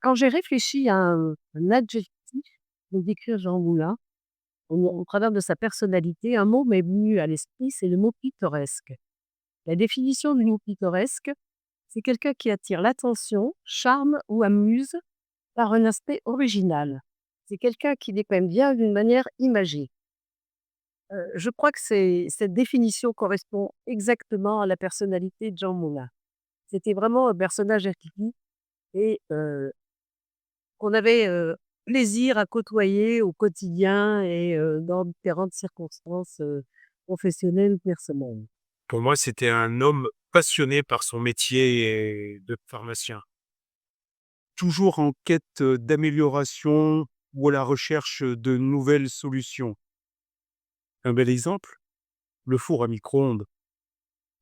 Quand j'ai réfléchi à un adjectif pour décrire Jean Moulin, au travers de sa personnalité, un mot m'est venu à l'esprit, c'est le mot pittoresque. La définition du mot pittoresque, c'est quelqu'un qui attire l'attention, charme ou amuse par un aspect original. C'est quelqu'un qui dépeint bien d'une manière imagée. Je crois que cette définition correspond exactement à la personnalité de Jean Moulin. C'était vraiment un personnage atypique et qu'on avait, plaisir à côtoyer au quotidien et dans différentes circonstances, professionnelles ou personnelles. Pour moi, c'était un homme passionné par son métier de pharmacien. Toujours en quête, d'amélioration ou à la recherche, de nouvelles solutions. Un bel exemple, le four à micro-ondes.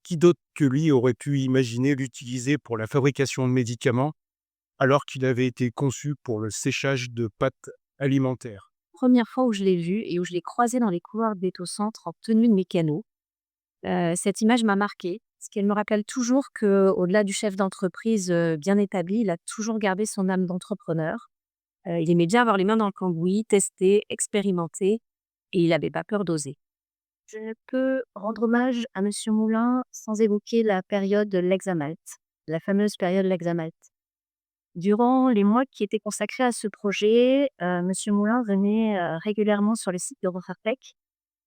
Qui d'autre que lui aurait pu imaginer l'utiliser pour la fabrication de médicaments, alors qu'il avait été conçu pour le séchage de pâtes alimentaires? Première fois où je l'ai vu et où je l'ai croisé dans les couloirs d'Étocentre en tenue de mécano, cette image m'a marquée, parce qu'elle me rappelle toujours qu'au-delà du chef d'entreprise, bien établi, il a toujours gardé son âme d'entrepreneur. Il aimait bien avoir les mains dans le cambouis, tester, expérimenter et il n'avait pas peur d'oser. Je ne peux rendre hommage à monsieur Moulin sans évoquer la période de l'examen, la fameuse période Lexamalte. Durant les mois qui étaient consacrés à ce projet, monsieur Moulin venait, régulièrement sur le site de Refairtech,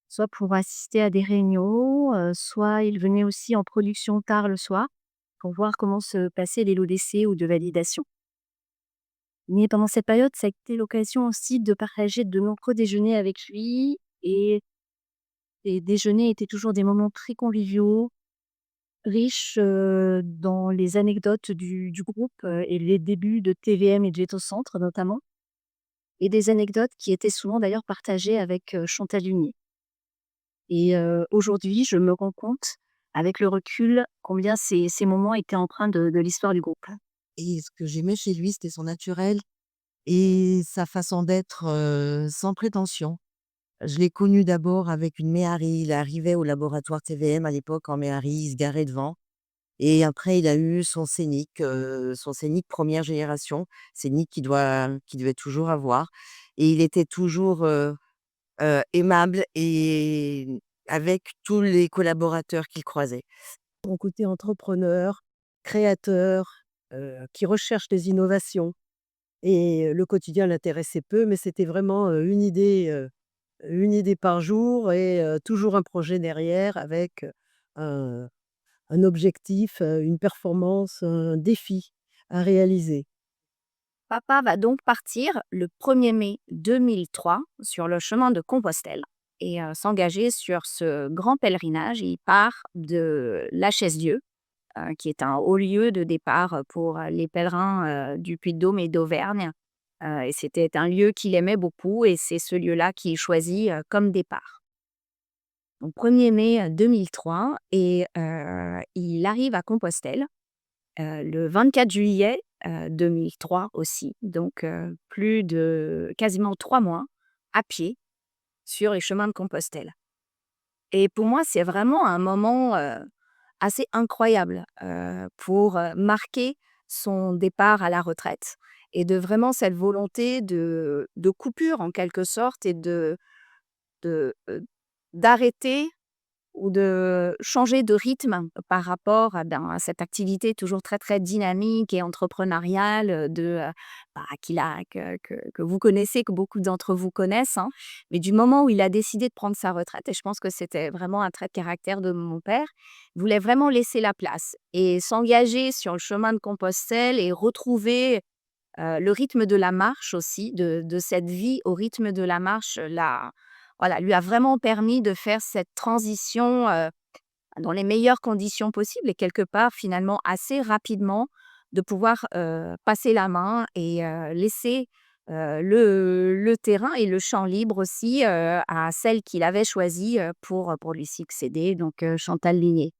soit pour assister à des réunions, soit il venait aussi en production tard le soir, pour voir comment se passaient les lots d'essai ou de validation. Mais pendant cette période, ça a été l'occasion aussi de partager de nombreux déjeuners avec lui et les déjeuners étaient toujours des moments très conviviaux, riches, dans les anecdotes du groupe, et les débuts de TVM et de Centre notamment. Et des anecdotes qui étaient souvent d'ailleurs partagées avec, Chantal Hunier. Et aujourd'hui, je me rends compte, avec le recul, combien ces moments étaient empreints de l'histoire du groupe. Et ce que j'aimais chez lui, c'était son naturel et sa façon d'être, sans prétention. Je l'ai connu d'abord avec une méhari. Il arrivait au laboratoire TVM à l'époque en méhari, il se garait devant et après il a eu son Scénic 1re génération, Scénic qu'il devait toujours avoir et il était toujours, aimable et avec tous les collaborateurs qu'il croisait. Son côté entrepreneur, créateur, qui recherche des innovations et le quotidien l'intéressait peu, mais c'était vraiment, une idée par jour et toujours un projet derrière avec, un un objectif, une performance, un défi à réaliser. Papa va donc partir le 1er mai 2003 sur le chemin de Compostelle et s'engager sur ce grand pèlerinage. Il part de La Chaise-Dieu, qui est un haut lieu de départ pour les pèlerins du Puy-de-Dôme et d'Auvergne. Et c'était un lieu qu'il aimait beaucoup et c'est ce lieu-là qu'il choisit comme départ. Donc 1er mai 2003 et il arrive à Compostelle le 24 juillet 2003 aussi. Donc plus de quasiment 3 mois à pied sur les chemins de Compostelle. Et pour moi, c'est vraiment un moment assez incroyable, pour, marquer son départ à la retraite et de vraiment cette volonté de coupure en quelque sorte et de, d'arrêter ou de changer de rythme par rapport à cette activité toujours très, très dynamique et entrepreneuriale, qu'il a que vous connaissez, que beaucoup d'entre vous connaissent, hein. Mais du moment où il a décidé de prendre sa retraite et je pense que c'était vraiment un trait de caractère de mon père, il voulait vraiment laisser la place et s'engager sur le chemin de Compostelle et retrouver, le rythme de la marche aussi, de cette vie au rythme de la marche, voilà, lui a vraiment permis de faire cette transition, dans les meilleures conditions possibles et quelque part finalement assez rapidement de pouvoir, passer la main et laisser, le terrain et le champ libre aussi, à celle qu'il avait choisie, pour lui succéder donc Chantal Ligné.